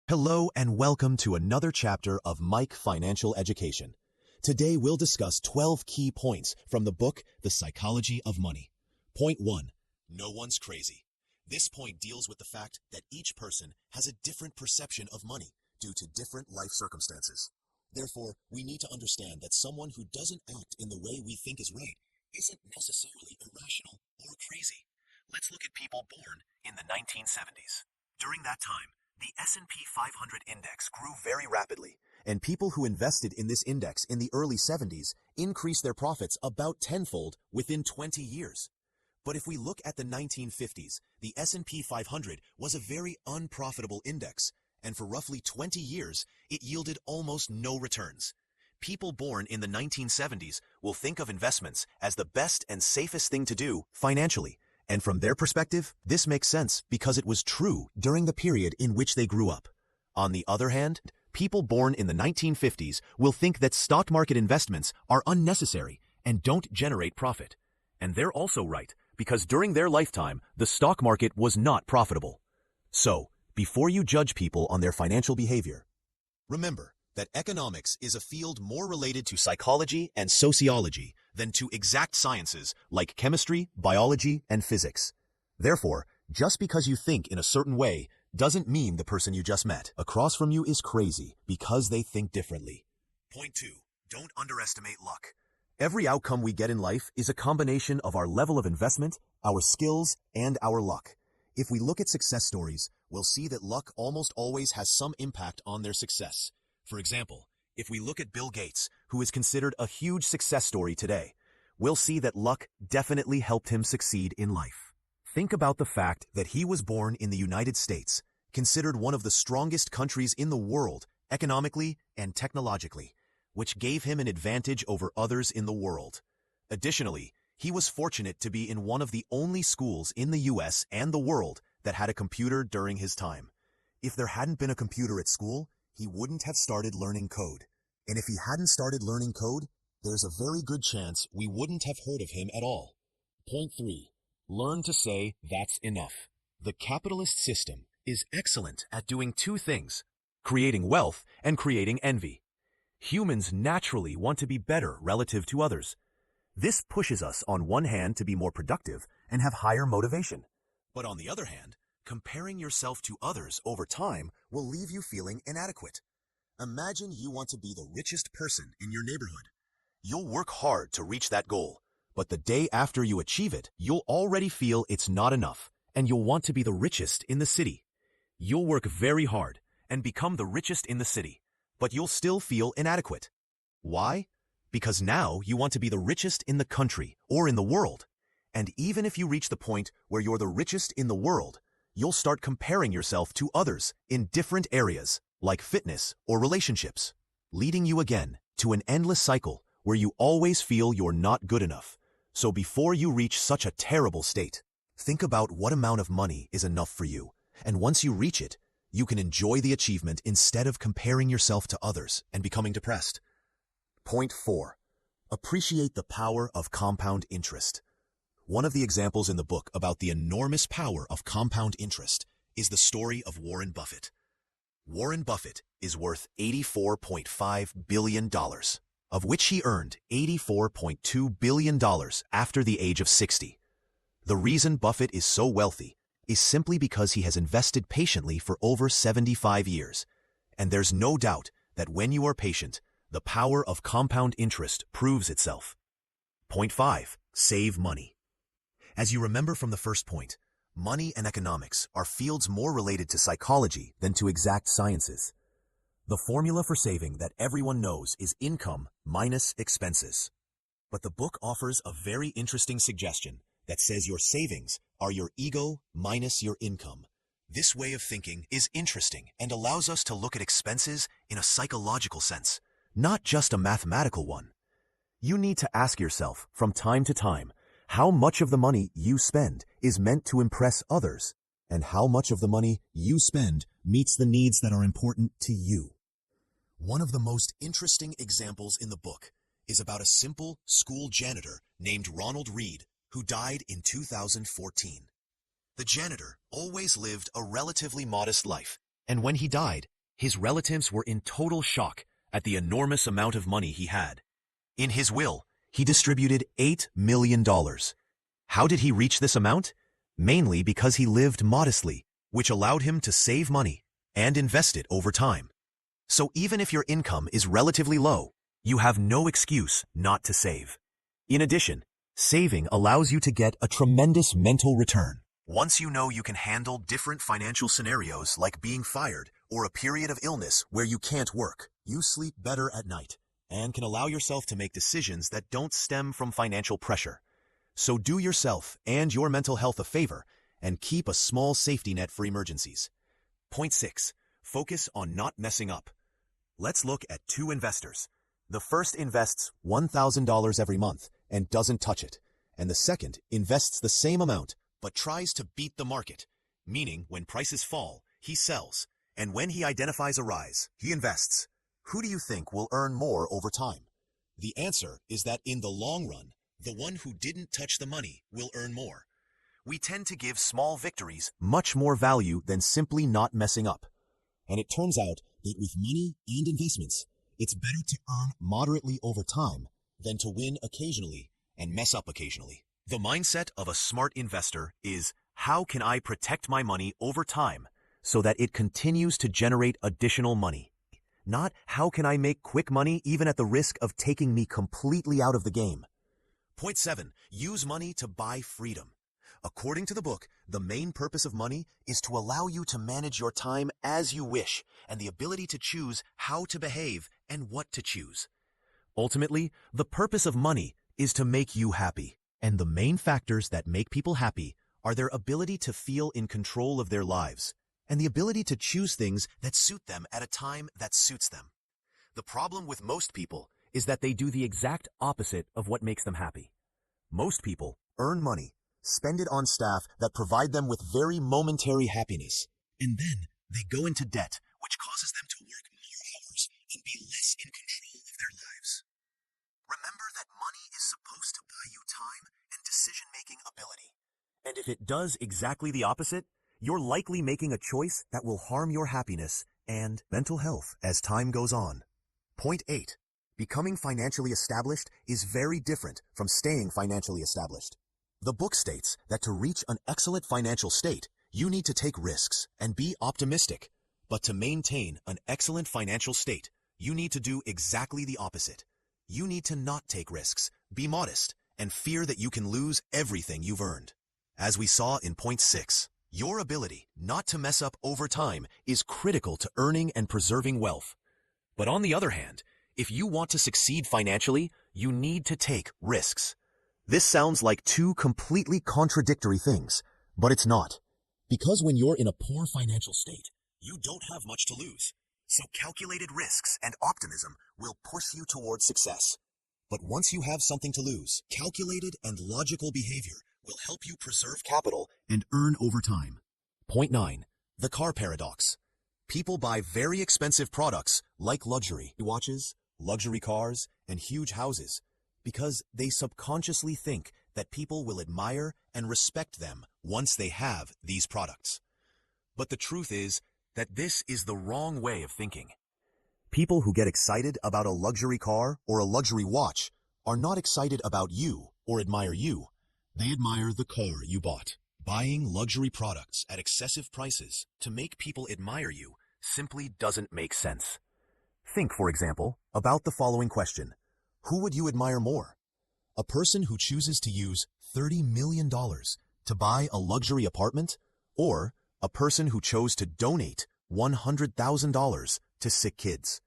Hello and welcome to another chapter of Mike Financial Education. Today we'll discuss 12 key points from the book, The Psychology of Money. Point 1. No one's crazy. This point deals with the fact that each person has a different perception of money due to different life circumstances. Therefore, we need to understand that someone who doesn't act in the way we think is right isn't necessarily irrational or crazy. Let's look at people born in the 1970s. During that time, the S&P 500 index grew very rapidly, and people who invested in this index in the early 70s increased their profits about tenfold within 20 years. But if we look at the 1950s, the S&P 500 was a very unprofitable index, and for roughly 20 years, it yielded almost no returns. People born in the 1970s will think of investments as the best and safest thing to do financially. And from their perspective, this makes sense because it was true during the period in which they grew up. On the other hand, people born in the 1950s will think that stock market investments are unnecessary and don't generate profit. And they're also right, because during their lifetime, the stock market was not profitable. So, before you judge people on their financial behavior, remember that economics is a field more related to psychology and sociology than to exact sciences like chemistry, biology, and physics. Therefore, just because you think in a certain way doesn't mean the person you just met across from you is crazy because they think differently. Point 2. Don't underestimate luck. Every outcome we get in life is a combination of our level of investment, our skills, and our luck. If we look at success stories, we'll see that luck almost always has some impact on their success. For example, if we look at Bill Gates, who is considered a huge success story today, we'll see that luck definitely helped him succeed in life. Think about the fact that he was born in the United States, considered one of the strongest countries in the world, economically and technologically, which gave him an advantage over others in the world. Additionally, he was fortunate to be in one of the only schools in the US and the world that had a computer during his time. If there hadn't been a computer at school, he wouldn't have started learning code. And if he hadn't started learning code, there's a very good chance we wouldn't have heard of him at all. Point 3. Learn to say that's enough. The capitalist system is excellent at doing two things: creating wealth and creating envy. Humans naturally want to be better relative to others. This pushes us on one hand to be more productive and have higher motivation. But on the other hand, comparing yourself to others over time will leave you feeling inadequate. Imagine you want to be the richest person in your neighborhood. You'll work hard to reach that goal, but the day after you achieve it, you'll already feel it's not enough, and you'll want to be the richest in the city. You'll work very hard and become the richest in the city, but you'll still feel inadequate. Why? Because now you want to be the richest in the country or in the world. And even if you reach the point where you're the richest in the world, you'll start comparing yourself to others in different areas, like fitness or relationships, leading you again to an endless cycle where you always feel you're not good enough. So before you reach such a terrible state, think about what amount of money is enough for you. And once you reach it, you can enjoy the achievement instead of comparing yourself to others and becoming depressed. Point 4. Appreciate the power of compound interest. One of the examples in the book about the enormous power of compound interest is the story of Warren Buffett. Warren Buffett is worth $84.5 billion, of which he earned $84.2 billion after the age of 60. The reason Buffett is so wealthy is simply because he has invested patiently for over 75 years. And there's no doubt that when you are patient, the power of compound interest proves itself. Point 5. Save money. As you remember from the first point, money and economics are fields more related to psychology than to exact sciences. The formula for saving that everyone knows is income minus expenses. But the book offers a very interesting suggestion that says your savings are your ego minus your income. This way of thinking is interesting and allows us to look at expenses in a psychological sense, not just a mathematical one. You need to ask yourself from time to time, how much of the money you spend is meant to impress others, and how much of the money you spend meets the needs that are important to you. One of the most interesting examples in the book is about a simple school janitor named Ronald Reed, who died in 2014. The janitor always lived a relatively modest life, and when he died, His relatives were in total shock at the enormous amount of money he had. In his will, he distributed $8 million. How did he reach this amount? Mainly because he lived modestly, which allowed him to save money and invest it over time. So even if your income is relatively low, you have no excuse not to save. In addition, saving allows you to get a tremendous mental return. Once you know you can handle different financial scenarios like being fired or a period of illness where you can't work, you sleep better at night and can allow yourself to make decisions that don't stem from financial pressure. So do yourself and your mental health a favor and keep a small safety net for emergencies. Point 6. Focus on not messing up. Let's look at two investors. The first invests $1,000 every month and doesn't touch it, and the second invests the same amount but tries to beat the market, meaning when prices fall, he sells, and when he identifies a rise, he invests. Who do you think will earn more over time? The answer is that in the long run, the one who didn't touch the money will earn more. We tend to give small victories much more value than simply not messing up. And it turns out that with money and investments, it's better to earn moderately over time than to win occasionally and mess up occasionally. The mindset of a smart investor is, how can I protect my money over time so that it continues to generate additional money? Not, how can I make quick money even at the risk of taking me completely out of the game? Point 7. Use money to buy freedom. According to the book, the main purpose of money is to allow you to manage your time as you wish and the ability to choose how to behave and what to choose. Ultimately, the purpose of money is to make you happy. And the main factors that make people happy are their ability to feel in control of their lives and the ability to choose things that suit them at a time that suits them. The problem with most people is that they do the exact opposite of what makes them happy. Most people earn money, spend it on staff that provide them with very momentary happiness, and then they go into debt, which causes them to work more hours and be less in control of their lives. Remember that money is supposed to buy you time and decision-making ability. And if it does exactly the opposite, you're likely making a choice that will harm your happiness and mental health as time goes on. Point 8. Becoming financially established is very different from staying financially established. The book states that to reach an excellent financial state, you need to take risks and be optimistic. But to maintain an excellent financial state, you need to do exactly the opposite. You need to not take risks, be modest, and fear that you can lose everything you've earned. As we saw in point 6, your ability not to mess up over time is critical to earning and preserving wealth. But on the other hand, if you want to succeed financially, you need to take risks. This sounds like two completely contradictory things, but it's not. Because when you're in a poor financial state, you don't have much to lose. So calculated risks and optimism will push you towards success. But once you have something to lose, calculated and logical behavior will help you preserve capital and earn over time. Point 9. The car paradox. People buy very expensive products like luxury watches, luxury cars, and huge houses because they subconsciously think that people will admire and respect them once they have these products. But the truth is that this is the wrong way of thinking. People who get excited about a luxury car or a luxury watch are not excited about you or admire you. They admire the car you bought. Buying luxury products at excessive prices to make people admire you simply doesn't make sense. Think, for example, about the following question. Who would you admire more? A person who chooses to use $30 million to buy a luxury apartment, or a person who chose to donate $100,000 to sick kids?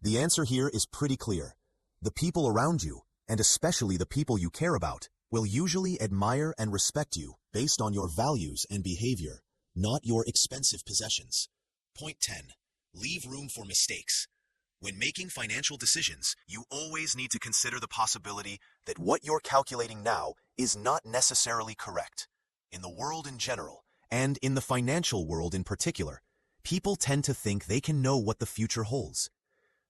The answer here is pretty clear. The people around you, and especially the people you care about, will usually admire and respect you based on your values and behavior, not your expensive possessions. Point 10. Leave room for mistakes. When making financial decisions, you always need to consider the possibility that what you're calculating now is not necessarily correct. In the world in general, and in the financial world in particular, people tend to think they can know what the future holds.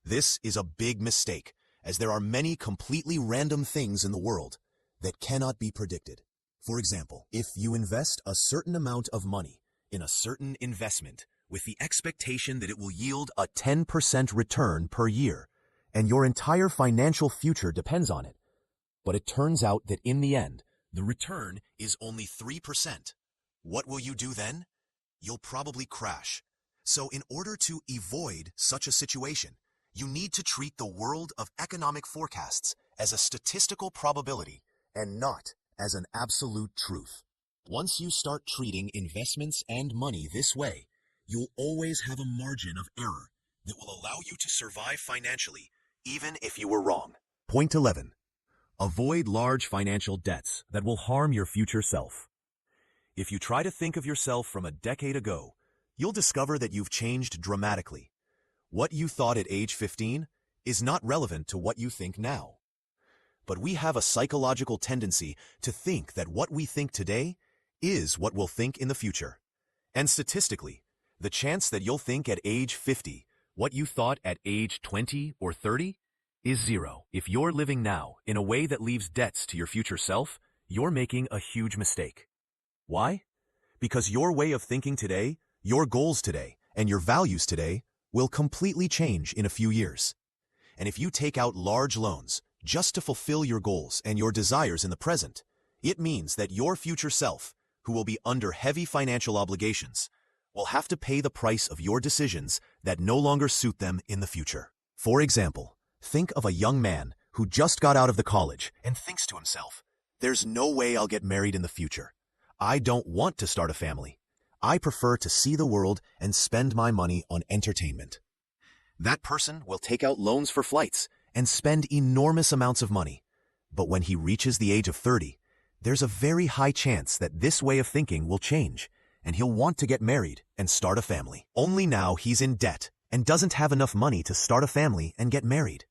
This is a big mistake, as there are many completely random things in the world that cannot be predicted. For example, if you invest a certain amount of money in a certain investment with the expectation that it will yield a 10% return per year, and your entire financial future depends on it. But it turns out that in the end, the return is only 3%. What will you do then? You'll probably crash. So in order to avoid such a situation, you need to treat the world of economic forecasts as a statistical probability and not as an absolute truth. Once you start treating investments and money this way, you'll always have a margin of error that will allow you to survive financially, even if you were wrong. Point 11. Avoid large financial debts that will harm your future self. If you try to think of yourself from a decade ago, you'll discover that you've changed dramatically. What you thought at age 15 is not relevant to what you think now. But we have a psychological tendency to think that what we think today is what we'll think in the future. And statistically, the chance that you'll think at age 50 what you thought at age 20 or 30 is zero. If you're living now in a way that leaves debts to your future self, you're making a huge mistake. Why? Because your way of thinking today, your goals today, and your values today will completely change in a few years. And if you take out large loans just to fulfill your goals and your desires in the present, it means that your future self, who will be under heavy financial obligations, will have to pay the price of your decisions that no longer suit them in the future. For example, think of a young man who just got out of the college and thinks to himself, "There's no way I'll get married in the future. I don't want to start a family. I prefer to see the world and spend my money on entertainment." That person will take out loans for flights and spend enormous amounts of money. But when he reaches the age of 30, there's a very high chance that this way of thinking will change, and he'll want to get married and start a family. Only now he's in debt and doesn't have enough money to start a family and get married.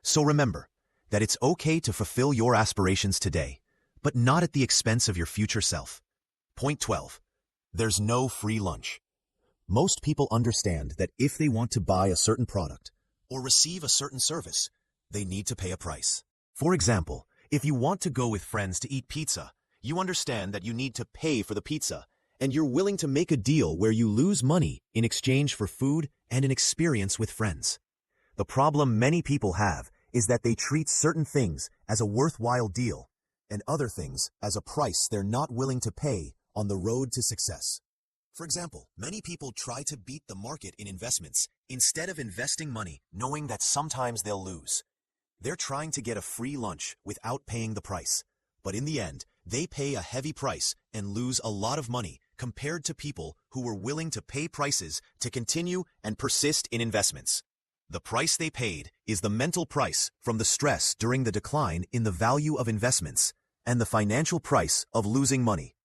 So remember that it's okay to fulfill your aspirations today, but not at the expense of your future self. Point 12. There's no free lunch. Most people understand that if they want to buy a certain product or receive a certain service, they need to pay a price. For example, if you want to go with friends to eat pizza, you understand that you need to pay for the pizza, and you're willing to make a deal where you lose money in exchange for food and an experience with friends. The problem many people have is that they treat certain things as a worthwhile deal and other things as a price they're not willing to pay on the road to success. For example, many people try to beat the market in investments instead of investing money knowing that sometimes they'll lose. They're trying to get a free lunch without paying the price, but in the end, they pay a heavy price and lose a lot of money compared to people who were willing to pay prices to continue and persist in investments. The price they paid is the mental price from the stress during the decline in the value of investments and the financial price of losing money.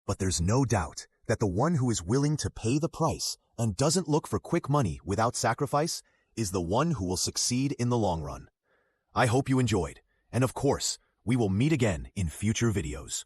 But there's no doubt that the one who is willing to pay the price and doesn't look for quick money without sacrifice is the one who will succeed in the long run. I hope you enjoyed, and of course, we will meet again in future videos.